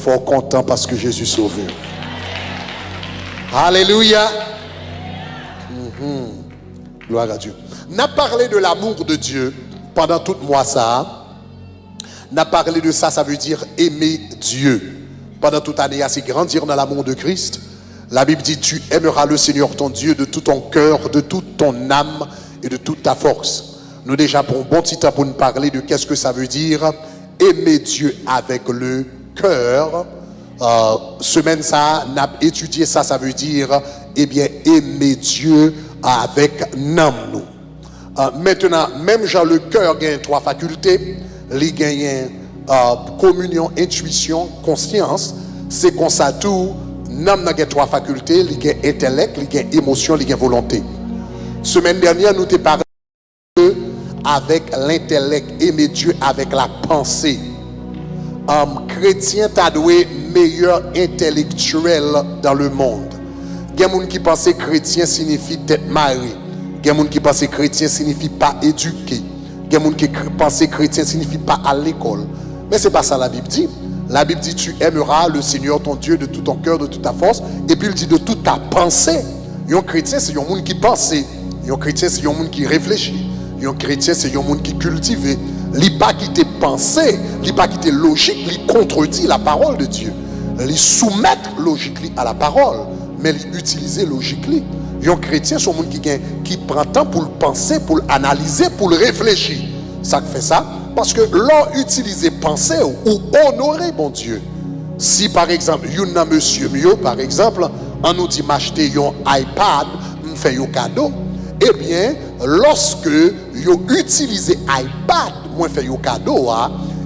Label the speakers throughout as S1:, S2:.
S1: fort content parce que Jésus sauve. Alléluia. Gloire à Dieu. N'a parlé de l'amour de Dieu pendant tout mois ça. N'a parlé de ça, ça veut dire aimer Dieu. Pendant toute année, c'est grandir dans l'amour de Christ. La Bible dit, tu aimeras le Seigneur ton Dieu de tout ton cœur, de toute ton âme et de toute ta force. Nous déjà pour un bon petit temps pour nous parler de qu'est-ce que ça veut dire aimer Dieu avec le cœur. Semaine ça, on a étudié ça, ça veut dire aimer Dieu avec l'âme. Maintenant, même genre le cœur gagne trois facultés. Il gagne communion, intuition, conscience. C'est comme ça tout. L'âme a trois facultés. Il gagne intellect, il gagne émotion, il gagne volonté. Semaine dernière, nous t'ai parlé avec l'intellect, aimer Dieu avec la pensée. Chrétien t'a doué meilleur intellectuel dans le monde. Il y a des gens qui pensent que chrétien signifie tête mariée. Il y a des gens qui pensent que chrétien signifie pas éduqué. Il y a des gens qui pensent que chrétien signifie pas à l'école. Mais c'est pas ça la Bible dit. La Bible dit tu aimeras le Seigneur ton Dieu de tout ton cœur, de toute ta force. Et puis il dit de toute ta pensée. Un chrétien c'est un monde qui pense. Un chrétien c'est un monde qui réfléchit. Un chrétien c'est un monde qui cultive. Il n'a pas quitté pensée, il n'a pas quitté logique, il contredit la parole de Dieu. Il soumet logique à la parole, mais il utilise logique. Un chrétien, c'est un monde qui prend temps pour le penser, pour l'analyser, pour le réfléchir. Ça fait ça, parce que l'on utilise penser ou honorer bon Dieu. Si par exemple, il y a un monsieur mieux, par exemple, on nous dit m'acheter un iPad, me fait un cadeau, eh bien, lorsque vous utilisez iPad, moi fait un cadeau,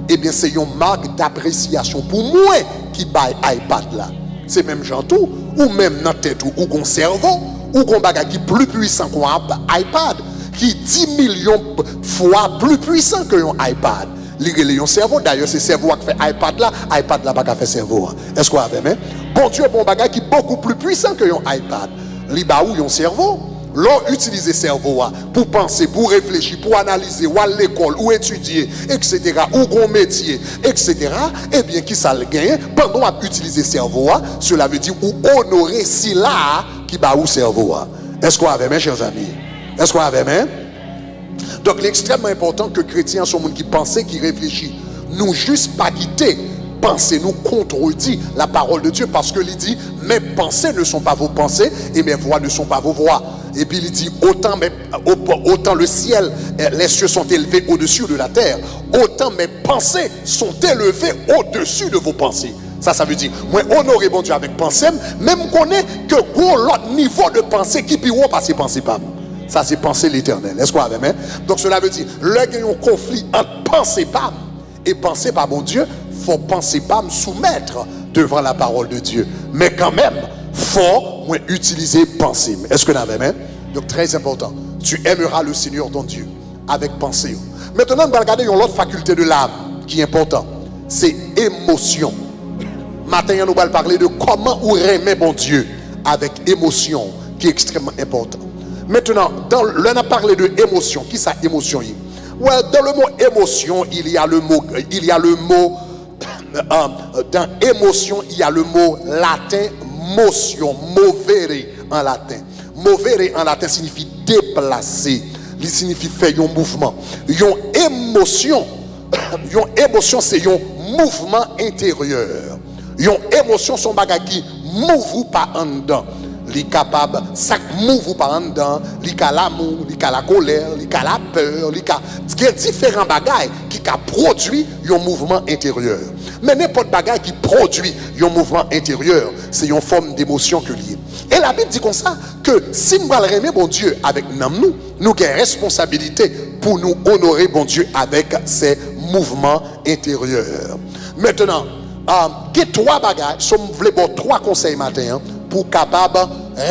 S1: eh bien, c'est une marque d'appréciation pour moi qui baille iPad là. C'est même gens tout, ou même dans la tête, ou qu'on cerveau, ou qu'on bagage qui est plus puissant qu'un iPad, qui est 10 millions fois plus puissant qu'un iPad. Le cerveau, d'ailleurs, c'est le cerveau qui fait iPad là pas fait cerveau. Est-ce qu'on a fait, mais bon Dieu, bon bagage qui est beaucoup plus puissant qu'un iPad. Il ba où un cerveau. L'on utilise le cerveau pour penser, pour réfléchir, pour analyser, ou à l'école, ou étudier, etc., ou un métier, etc., eh bien, qui ça le gagne, pendant qu'on utilise le cerveau, cela veut dire ou honorer si là qui bat au cerveau. Est-ce qu'on avait, mes chers amis? Est-ce qu'on avait, mais? Donc, il est extrêmement important que les chrétiens soient des gens qui pensent, qui réfléchissent. Nous juste pas quitter. Penser nous contredit la parole de Dieu parce que il dit mes pensées ne sont pas vos pensées et mes voix ne sont pas vos voix. Et puis il dit autant le ciel, les cieux sont élevés au-dessus de la terre, autant mes pensées sont élevées au-dessus de vos pensées. Ça veut dire moi honorer bon Dieu avec pensée, même qu'on est que l'autre niveau de pensée qui peut passer pensée pas. Ça c'est penser l'éternel. Est-ce qu'on a même? Donc cela veut dire là il y a un conflit entre pensée pas et penser par mon Dieu. Faut penser pas me soumettre devant la parole de Dieu, mais quand même faut utiliser pensée. Est-ce que vous avez même? Donc très important, tu aimeras le Seigneur ton Dieu avec pensée. Maintenant on va regarder une autre faculté de l'âme qui est important, c'est émotion. Maintenant on va parler de comment on aimer bon Dieu avec émotion qui est extrêmement important. Maintenant dans on a parlé de émotion, qui ça émotion? Ouais, dans le mot émotion il y a le mot dans émotion, il y a le mot latin motion, movere en latin. Movere en latin signifie déplacer, il signifie faire un mouvement. Une émotion c'est un mouvement intérieur. Une émotion son bagage qui move pas en dedans. Il est capable, ça move par en dedans, il y a l'amour, il y a la colère, il y a la peur, il y a différents bagages qui produisent un mouvement intérieur. Mais n'importe bagaille qui produit un mouvement intérieur, c'est une forme d'émotion que lié. Et la Bible dit comme ça que si nous allons aimer bon Dieu avec nous avons une responsabilité pour nous honorer bon Dieu avec ces mouvements intérieurs. Maintenant, il y a trois bagages, si vous voulez trois conseils matin pour capable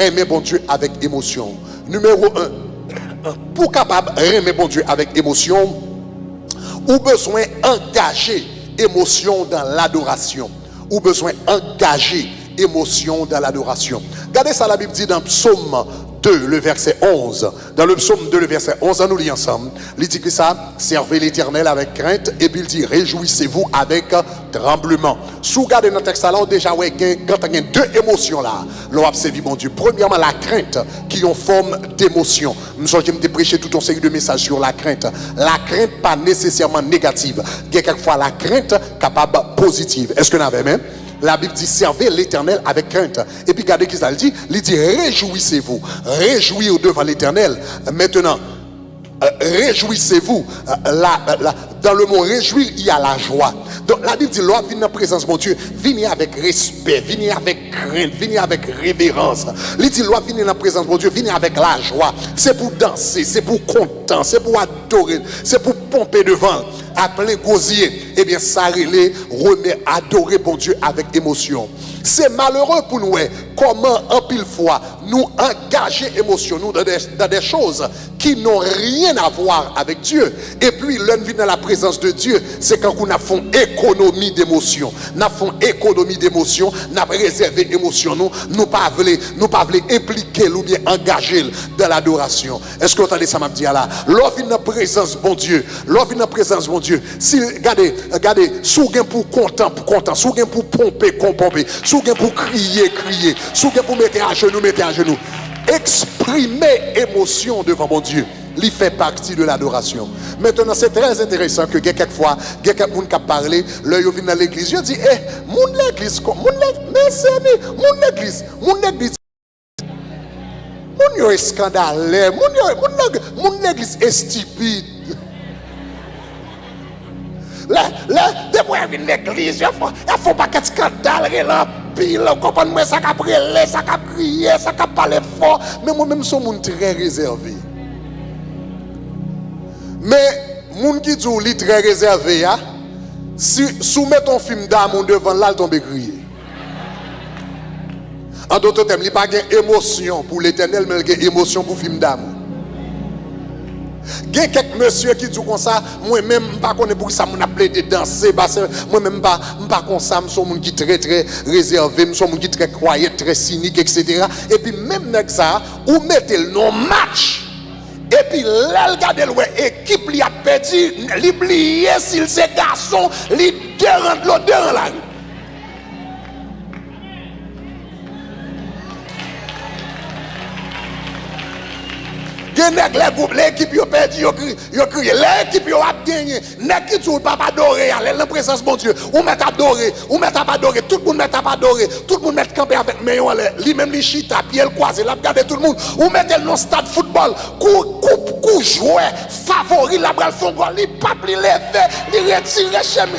S1: aimer bon Dieu avec émotion. Numéro 1, pour capable aimer bon Dieu avec émotion, ou besoin d'engager émotion dans l'adoration. Ou besoin d'engager émotion dans l'adoration. Regardez ça, la Bible dit dans Psaume 2, le verset 11. Dans le psaume 2, le verset 11, nous lisons ensemble. Il dit que ça, servez l'Éternel avec crainte, et puis il dit, réjouissez-vous avec tremblement. Si vous regardez dans le texte là, déjà, ouais, quand il y a deux émotions là, l'on a servi mon Dieu. Premièrement, la crainte, qui est en forme d'émotion. Nous sommes prêché toute une série de messages sur la crainte. La crainte, pas nécessairement négative. Il y a quelquefois la crainte capable positive. Est-ce que vous avez même? La Bible dit servez l'Éternel avec crainte. Et puis regardez qui ça dit. Il dit réjouissez-vous. Réjouir devant l'Éternel. Maintenant, réjouissez-vous. Dans le mot réjouir, il y a la joie. Donc la Bible dit l'homme vient dans la présence de mon Dieu. Venez avec respect, venez avec crainte, venez avec révérence. Il dit l'homme vient dans la présence de mon Dieu, venez avec la joie. C'est pour danser, c'est pour content, c'est pour adorer, c'est pour pomper devant. À plein gosier, eh bien, ça remet adorer bon Dieu avec émotion. C'est malheureux pour nous, comment en pile fois nous engager émotion nous dans des choses qui n'ont rien à voir avec Dieu. Et puis, l'un vient dans la présence de Dieu, c'est quand nous avons économie d'émotion. Nous avons économie d'émotion, nous avons réservé émotion, nous pas voulons impliquer ou bien engager dans l'adoration. Est-ce que vous entendez ça m'a dit là? L'offre vient dans la présence bon Dieu, l'offre vient dans la présence bon Dieu. Si regardez, sous gain pour content, sous gain pour pomper, sous gain pour crier, sous gain pour mettre à genoux. Exprimer émotion devant mon Dieu, il fait partie de l'adoration. Maintenant, c'est très intéressant que quelquefois, quelqu'un qui parle, là, il vient dans l'église, il dit, mon l'église, mon est scandaleux, mon l'église est stupide. Là, depuis qu'il vient l'église, il faut pas qu'un scandale là, pile, comprenez-moi, ça a brûlé, ça a crié, ça a parlé fort, mais moi-même, je suis un monde très réservé. Mais, moun qui dit qu'il est très réservé, si soumet ton film d'amour devant là, il tombe crier. En d'autres termes, il n'y a pas d'émotion pour l'Éternel, mais il y a émotion pour le film d'amour. Il y a quelques messieurs qui disent comme ça, moi-même, je ne sais pas pour ça, je appelé de danser, moi-même, je ne sais pas comme ça, je suis un monde qui est très, très réservé, je suis un monde qui est très croyant, très cynique, etc. Et puis, même avec ça, vous mettez le nom match. Et puis, là, regardez l'équipe, il a perdu, il oublié s'il c'est garçon, il dérange l'autre dans la rue. L'équipe a perdu, il a crié, l'équipe a gagné, l'équipe n'a pas adoré, aller dans la présence de mon Dieu, ou met adoré, tout le monde met adoré, tout le monde met campé avec meilleur, lui-même les chita, pied le croisé, là, regardez tout le monde, ou mettez le stade football, coup joué, favori, la bras fond goal, il pas li levé, il retire chemin.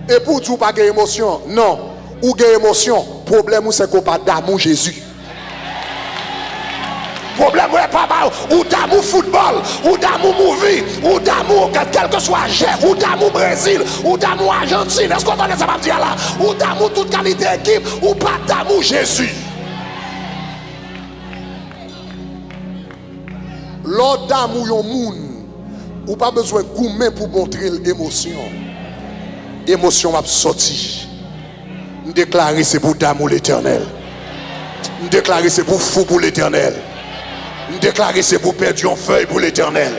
S1: Et pour tout pas de émotion, non, ou de émotion, problème c'est qu'on pas d'amour Jésus. Problème n'est pas ou d'amour football, ou d'amour movie, ou d'amour quel que soit jet, ou d'amour Brésil, ou d'amour Argentine. Est-ce qu'on entend ça va dire là? Ou d'amour toute qualité équipe, ou pas d'amour Jésus. L'ordre d'amour yon moun, ou pas besoin de gourmet pour montrer l'émotion. Émotion va sortir. Déclarer c'est pour d'amour l'Éternel. Déclarer c'est pour fou pour l'Éternel. Déclarer c'est pour perdre en feuille pour l'Éternel.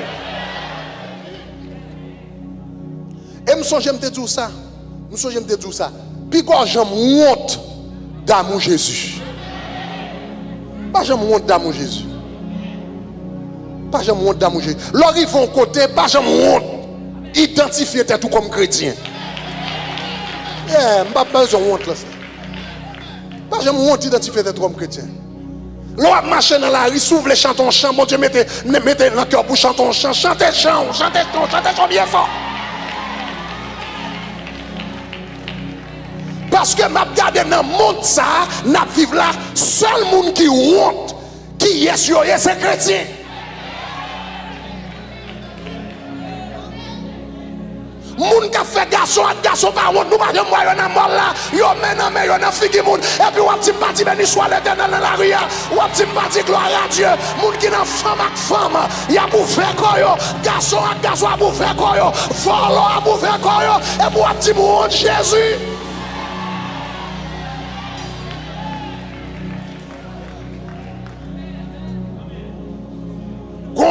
S1: Et je j'aime te dire ça. J'aime te dire ça. Puis quand j'aime honte d'amour Jésus. Pas j'aime honte d'amour Jésus. Pas j'aime honte d'amour Jésus. Leur ils font côté, pas j'aime honte. Identifier tout comme chrétien. Pas besoin de honte là. Pas j'aime honte identifier tout comme chrétien. L'on marche dans la rue, s'ouvre les chantons chant, mon Dieu, mettez le cœur pour chanter un chant, chantez chant bien fort. Parce que m'a regardé dans le monde ça, n'a vivre là, seul monde qui honte, qui est sur c'est chrétien. Moun qui fait garçon par honte, nous pas de moyen dans mort là, yo men yo nan figi moun et puis ou petit parti béni soit l'Éternel dans la rue, ou petit parti gloire à Dieu, moun qui nan femme avec femme, y a pour faire koyo, garçon avec garçon a pour faire koyo, volo a pour faire koyo et pour petit moun Jésus.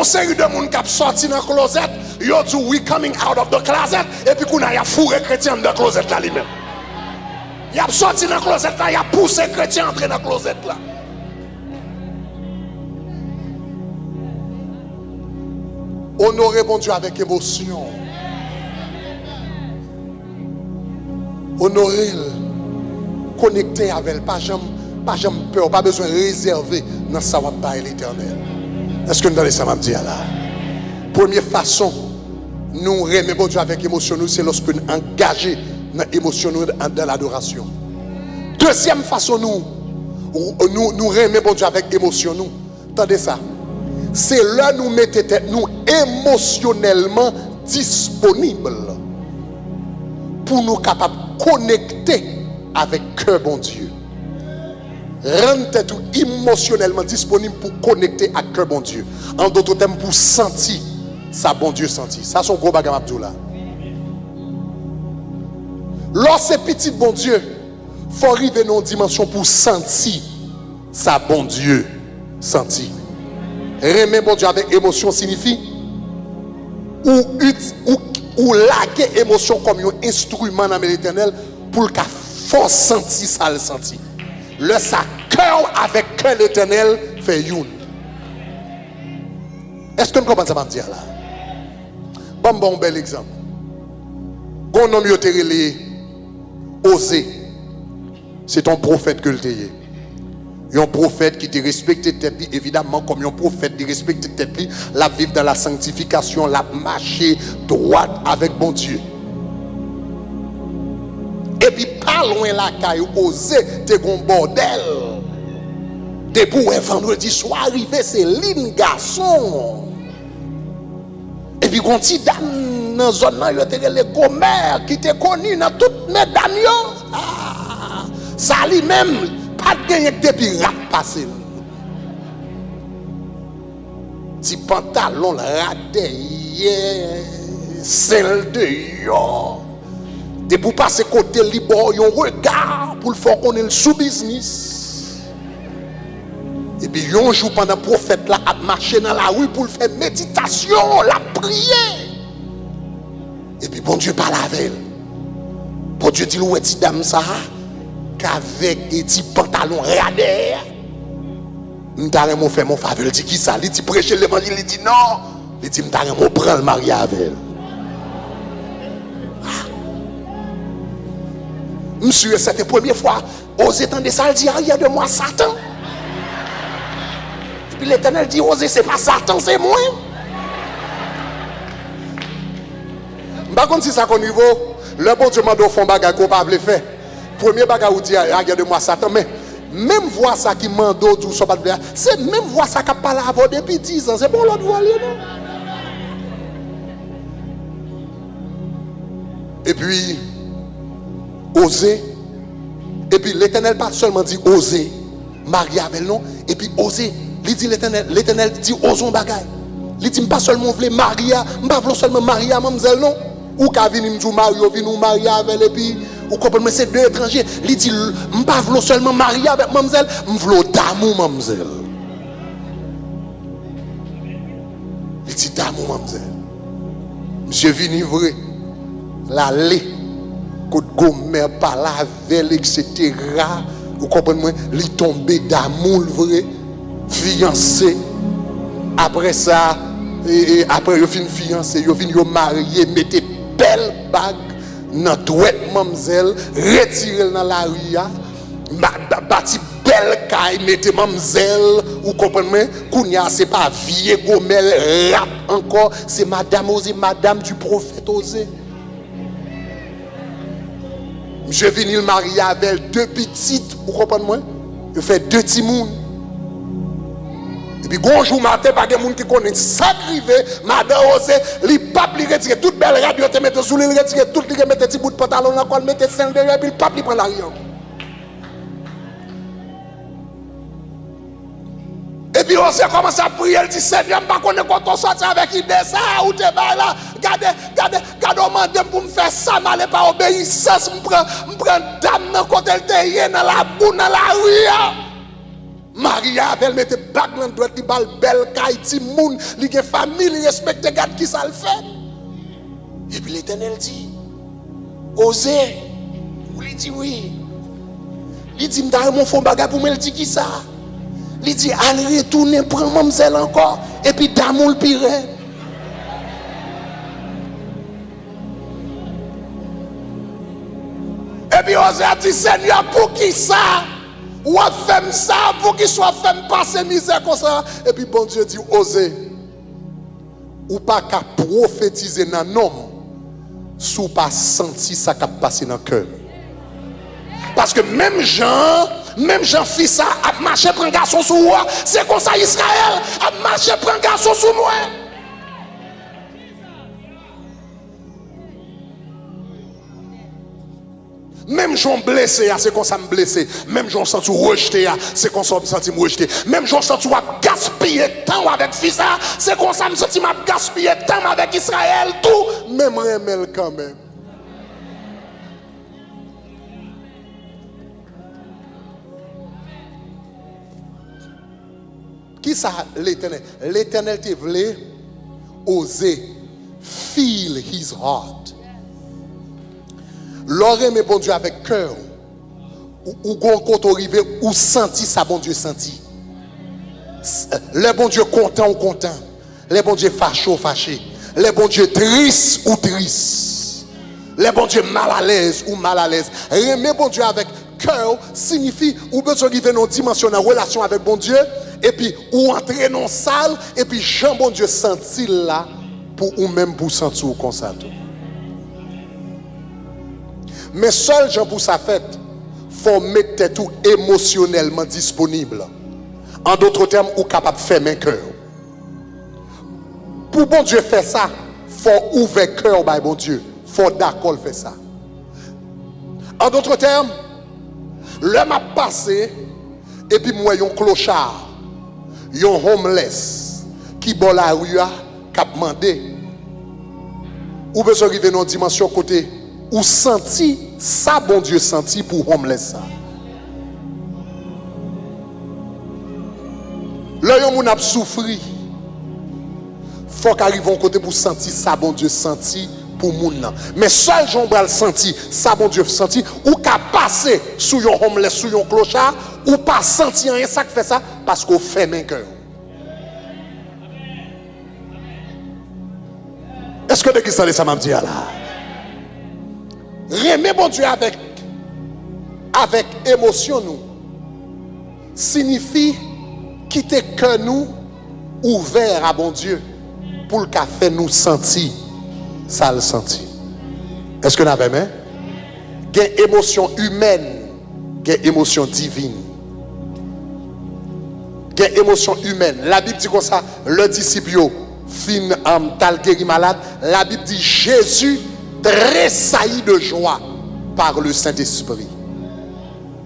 S1: série de monde qui sorti dans le closet, yo dit we coming out of the closet, et puis qu'on a fourré chrétien dans le closet là lui-même. Il a sorti dans le closet là, il a poussé chrétien entrer dans le closet là. Honorer bon Dieu avec émotion. Honorer, connecter avec, pas jamais peur, pas besoin de réserver dans sa va l'éternel. Est-ce que nous allons ça m'a dit là? Première façon, nous remettre bon Dieu avec émotion, c'est lorsque nous engageons dans l'émotion dans l'adoration. Deuxième façon, nous remettre bon Dieu avec émotion, nous. Attendez ça. C'est là nous mettons tête nous émotionnellement disponibles pour nous capables de connecter avec cœur bon Dieu. Rendre tête émotionnellement disponible pour connecter avec cœur bon Dieu. En d'autres termes, pour sentir ça bon Dieu sentir. Ça c'est un gros bagage là. Lorsque petit bon Dieu, il faut arriver dans une dimension pour sentir ça bon Dieu sentir. Remettre bon Dieu avec émotion signifie ou laguer émotion comme un instrument dans l'éternel pour qu'à force sentir ça le sentir. Le sa cœur avec cœur l'éternel fait une. Est-ce que vous comprenez ça va me dire là? Bon bel exemple. Gon nom yo terelé Osée. C'est ton prophète que le teye. Un prophète qui te respecte tête li, évidemment comme un prophète qui respecte tête li, la vivre dans la sanctification, la marcher droite avec bon Dieu. Et puis pas loin la caille Osée te gon bordel. Depuis un vendredi soir arrivé c'est l'in garçon. Et puis gon ti dame dans zone là yo te les commères qui te connu dans toutes mes dames yo. Ah, ça lui même pas de gagner depuis rap passé. Ti pantalon radé celle de yo. De pour passer côté libre yon regard pour le faire qu'on est le sous business. Et puis yon jour pendant prophète là a marcher dans la rue pour le faire méditation, la prière. Et puis bon Dieu parle avec elle. Bon Dieu dit ouais ti dame ça qu'avec des petits pantalons radés. M'tare mon fait mon faveur, il dit qui ça? Il dit prêcher l'évangile, il dit non. Il dit m'tare mon prendre le mari avec elle. Monsieur, c'était la première fois, Osée tendait ça, il dit, arrière de moi, Satan. Et puis l'Éternel dit, Osée, c'est pas Satan, c'est moi. Par contre, si ça qu'on niveau, le bon Dieu m'a donné un bagage qu'on pas le faire. Premier bagage où dit, arrière de moi, Satan, mais même voix ça qui m'a donné tout ça, c'est même voix ça qui a parlé avant depuis 10 ans, c'est bon l'autre voix, non? Et puis, Osée, et puis l'Éternel pas seulement dit Osée, Marie avec non, et puis Osée, il dit l'Éternel dit osons bagaille. Il dit pas seulement vle Maria, pas seulement Maria mademoiselle non, ou ka vini m'dou Mario vini Maria avec et puis ou comprenez c'est deux étrangers. Il dit pas seulement Maria avec mademoiselle, m'vlo d'amour mademoiselle. Il dit d'amour mademoiselle. Monsieur vini vrai, l'aller côte gomme par la veille etc. Vous comprenez, il tombé d'amour vrai, fiancé. Après ça, après il fin fiancé, il fin marié, mettez belle bague dans douette mademoiselle, retirez dans la rue, bâti belle caille, mettez mademoiselle, vous comprenez, kounya c'est pas vieille gommel rap encore, c'est madame Osée, madame du prophète Osée. Je viens le marier avec deux petites, vous comprenez moi? Je fais deux petits mouns. Et puis bonjour matin, pas de monde qui connaît ça privé, madame Osée, li pape li retire toute belle radio te mettre sous li retire tout li mettre petit bout de pantalon là quoi mettre celle derrière puis le pape li prend l'arrière. Et puis on s'est commencé à prier, elle dit Seigneur, je ne sais pas quand on sort avec l'idée ça, ou te bail là, gardez, on m'a pour me faire ça, mais elle pas obéissance, je prends dame dans côté elle te dans la boue, dans la rue. Maria avait mettre bague dans droite, il bal belle caille, ti moun, li gen famille, li respecte garde qui ça le fait. Et puis l'Éternel dit, osez. Ou lui dit oui. Il dit m'ta mon fond bagage pour me le dit qui ça. Il dit allez retourner prendre mademoiselle encore et puis d'amour le pire. Et puis osez a dit Seigneur pour qui ça? Ou a fait ça pour qu'il soit fait passer misère comme ça. Et puis bon Dieu dit osez. Ou pas qu'à prophétiser dans l'homme sous pas senti ça qui a passé dans le cœur. Parce que même Jean fit ça, a marché pour un garçon sous moi. C'est comme ça Israël a marché pour un garçon sous moi. Même Jean blessé, c'est comme ça me blessé. Même Jean senti rejeté, c'est comme ça me senti me rejeté. Même Jean senti gaspiller temps avec fils, c'est comme ça me senti m'a gaspiller temps avec Israël, tout. Même remel quand même. Qui ça l'Éternel? L'Éternel te voulait oser feel his heart. L'oreille mais bon Dieu avec cœur. Ou gon côté arrivé ou senti ça bon Dieu senti. Le bon Dieu content ou content. Le bon Dieu fâché ou fâché. Le bon Dieu triste ou triste. Le bon Dieu mal à l'aise ou mal à l'aise. Aimer bon Dieu avec cœur signifie ou besoin arriver dans une dimension en relation avec bon Dieu et puis ou entrer dans salle et puis Jean bon Dieu sentir là pour ou même pour sentir comme ça tout. Mais seul Jean pour sa fête faut mettre tout émotionnellement disponible. En d'autres termes, ou capable de faire un cœur. Pour bon Dieu faire ça, faut ouvrir cœur by bon Dieu. Faut d'accord faire ça. En d'autres termes, l'homme a passé et puis moi un clochard, un homeless qui bon la rue a cap mandé. Ou besoin arriver dans une dimension côté ou senti ça bon Dieu senti pour homeless ça. Là yon moun a souffri. Faut qu'arrive un côté pour sentir ça bon Dieu senti pour moun nan. Mais seul Jean bral senti ça bon Dieu senti ou ka passer sous yon homeless sous yon clochard ou pas senti rien ça qui fait ça parce qu'on fait main cœur. Est-ce que de qui ça m'a dit là? Remer bon Dieu avec émotion nous signifie quitter cœur nous ouvert à bon Dieu pour le faire nous sentir ça le sentir. Est-ce que nous avons même? Il y a une émotion humaine, il y a une émotion divine. Il y a une émotion humaine. La Bible dit comme ça, le disciple fin tal guéri malade, la Bible dit Jésus tressaillit de joie par le Saint-Esprit.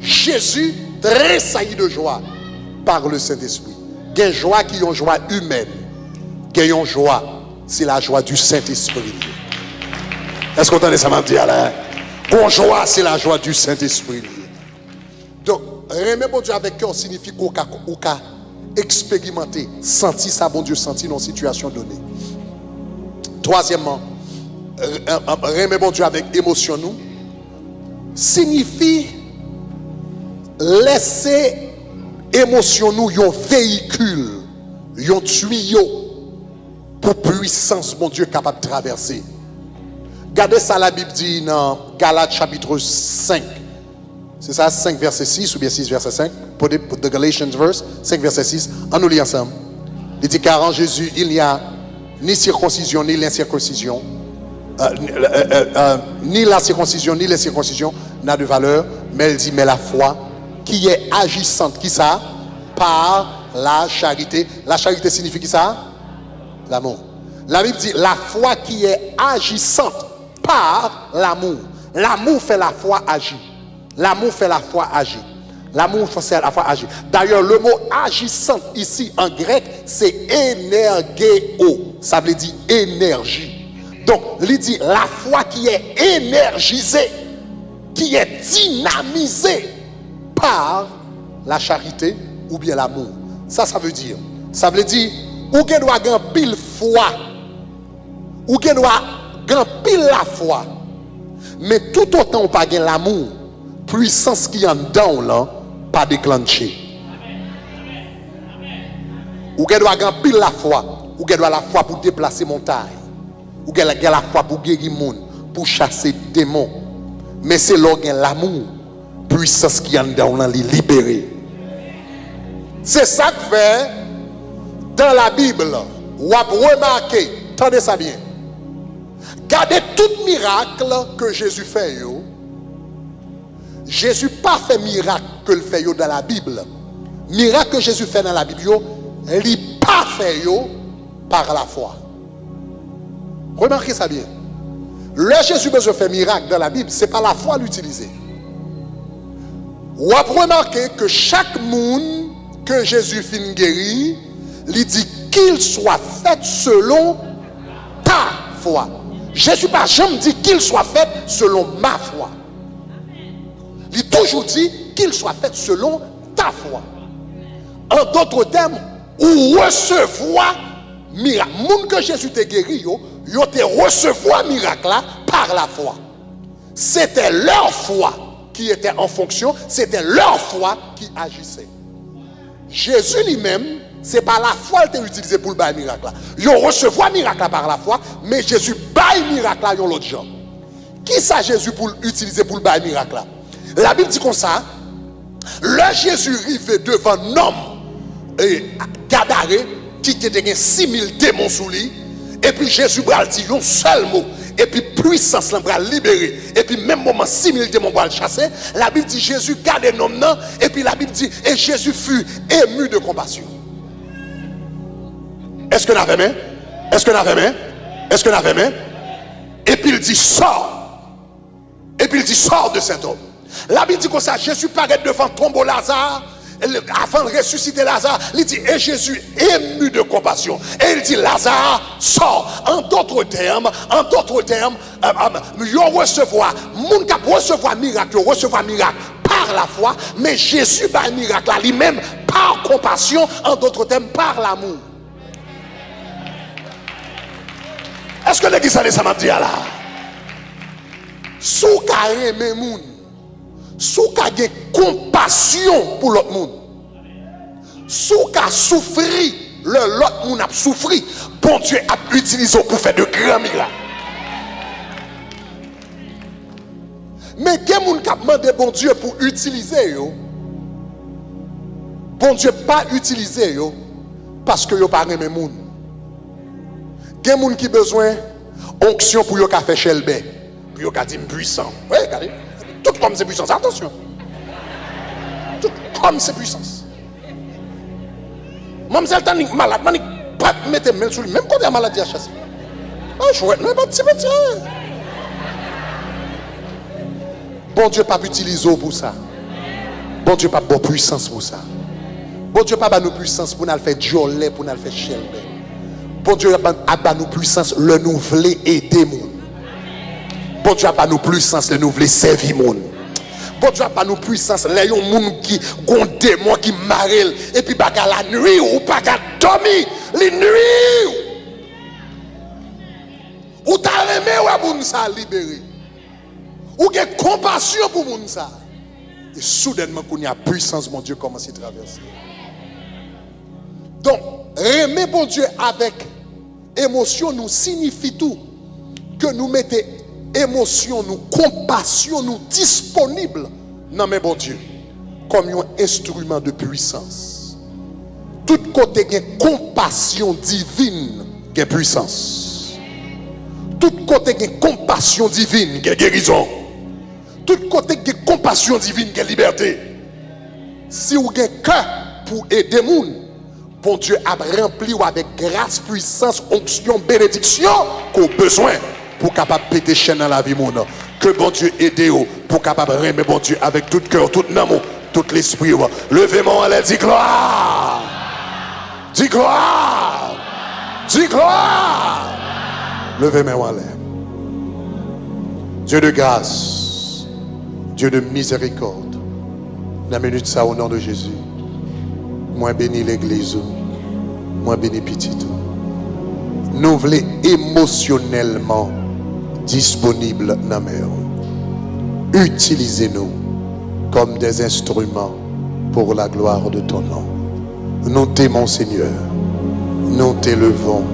S1: Jésus tressaillit de joie par le Saint-Esprit. Il y a une joie qui est une joie humaine. Il y a une joie, c'est la joie du Saint-Esprit. Est-ce qu'on entend ça m'a dit là? Bon joie, c'est la joie du Saint-Esprit. Donc, remettre bon Dieu avec cœur signifie qu'on a expérimenté, senti ça bon Dieu senti dans une situation donnée. Troisièmement, remettre bon Dieu avec émotion nous signifie laisser émotion nous un véhicule, un tuyau pour puissance bon Dieu capable de traverser. Regardez ça la Bible dit dans Galates chapitre 5. C'est ça 5 verset 6 ou bien 6 verset 5 pour the Galatians verse 5 verset 6. On nous lit ensemble. Il dit car en Jésus il n'y a ni circoncision ni l'incirconcision. Ni la circoncision ni l'incirconcision n'a de valeur, mais elle dit mais la foi qui est agissante, qui ça? Par la charité. La charité signifie qui ça? L'amour. La Bible dit la foi qui est agissante par l'amour. L'amour fait la foi agir. L'amour fait la foi agir. L'amour fait la foi agir. D'ailleurs, le mot agissante ici en grec, c'est énergéo. Ça veut dire énergie. Donc, il dit la foi qui est énergisée, qui est dynamisée par la charité ou bien l'amour. Ça veut dire. Ça veut dire, ou que doit gagner pile foi, ou que doit gagner pile la foi. Mais tout autant ou pas gagner l'amour, puissance qui en dedans là, pas déclenché. Ou que doit gagner pile la foi, ou que doit la foi pour déplacer montagne, ou que la foi pour guérir monde, pour chasser démons. Mais c'est l'amour, puissance qui en dedans là, les libérer. C'est ça que fait dans la Bible, vous avez remarqué, attendez ça bien. Regardez tout miracle que Jésus fait. Jésus n'a pas fait miracle que le fait dans la Bible. Miracle que Jésus fait dans la Bible, il n'a pas fait par la foi. Remarquez ça bien. Le Jésus besoin faire miracle dans la Bible, ce n'est pas la foi l'utiliser. Vous avez remarqué que chaque monde que Jésus finit guéri, il dit qu'il soit fait selon ta foi. Jésus n'a jamais dit qu'il soit fait selon ma foi. Il toujours dit qu'il soit fait selon ta foi. En d'autres termes, ou recevoir miracle. Moun que Jésus t'a guéri, yo te recevoir miracle là par la foi. C'était leur foi qui était en fonction, c'était leur foi qui agissait. Jésus lui-même, ce n'est pas la foi qu'il a utilisée pour le bail miracle. Il recevoir miracle par la foi, mais Jésus bail miracle là, l'autre gens. Qui ça Jésus pour utiliser pour le bail miracle là? La Bible dit comme ça, le Jésus arrivé devant un homme Gadaré qui était 6000 démons sous lui, et puis Jésus a dit un seul mot, et puis puissance l'a libéré, et puis même moment 6000 démons va le chasser. La Bible dit Jésus garde un homme, et puis la Bible dit et Jésus fut ému de compassion. Est-ce que nous avons aimé? Est-ce que nous avons aimé? Est-ce que nous avons aimé? Et puis il dit sors. Et puis il dit sors de cet homme. La Bible dit comme ça, Jésus paraît devant le tombeau Lazare. Avant de ressusciter Lazare, il dit et Jésus ému de compassion. Et il dit Lazare sort. En d'autres termes, il recevoir, moun qui recevoir miracle, recevoir miracle par la foi, mais Jésus par miracle lui-même par compassion, en d'autres termes par l'amour. Est-ce que l'église a ça m'a dit là? Sous carré mes moun, sous carré compassion pour l'autre monde, sous carré souffrir, l'autre monde a souffert, bon Dieu a utilisé pour faire de grands miracles. Mais quel monde a demandé bon Dieu pour utiliser yo? Bon Dieu pas utiliser yo parce que yo pas aimé monde. Quel monde qui besoin onction pour yo ka faire chelbe, pour yo ka dire puissant. Oui, regardez. Tout comme c'est puissance, attention. Tout comme c'est puissance. Mademoiselle Tanik malade, Manik pas mettre main sur lui, même quand il y a maladie à chasser. Ah, chouette, mais pas petit. Bon Dieu pas utiliser pour ça. Bon Dieu pas bonne puissance pour ça. Bon Dieu pas nous puissance pour nous faire jolet, pour nous faire chelbe. Bon Dieu a nous puissance le nous voulons aider moun. Bon Dieu a pas nous puissance le nous voulons servir moun. Bon Dieu a pas nous puissance les yon moun qui gon démon qui marel et puis baka la nuit ou pas qu'à dormir les nuit. Ou ta remé ou moun ça libéré. Ou gen compassion pour moun ça. Et soudainement qu'on y a puissance mon Dieu commence à traverser. Donc aimer bon Dieu avec émotion nous signifie tout que nous mettons émotion, nous compassion, nous disponibles dans mes bon Dieu comme un instrument de puissance. Tout côté une compassion divine qui est puissance. Tout côté une compassion divine qui est guérison. Tout côté une compassion divine qui est liberté. Si vous avez un cœur pour aider les gens, bon Dieu a rempli avec grâce, puissance, onction, bénédiction qu'on a besoin pour capable péter chaîne dans la vie mon. Que bon Dieu aide vous pour capable aimer bon Dieu avec tout cœur, tout amour, tout l'esprit. Levez-moi en l'air, dis gloire. Dis gloire. Dis gloire. Levez-moi en l'air. Dieu de grâce, Dieu de miséricorde. La minute ça au nom de Jésus. Moi bénis l'église. Moi bénis petit. Nous voulons émotionnellement disponibles dans mes. Utilisez-nous comme des instruments pour la gloire de ton nom. Nous t'aimons, Seigneur. Nous t'élevons.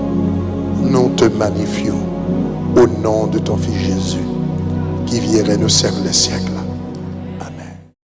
S1: Nous te magnifions. Au nom de ton Fils Jésus, qui vient nous servir les siècles.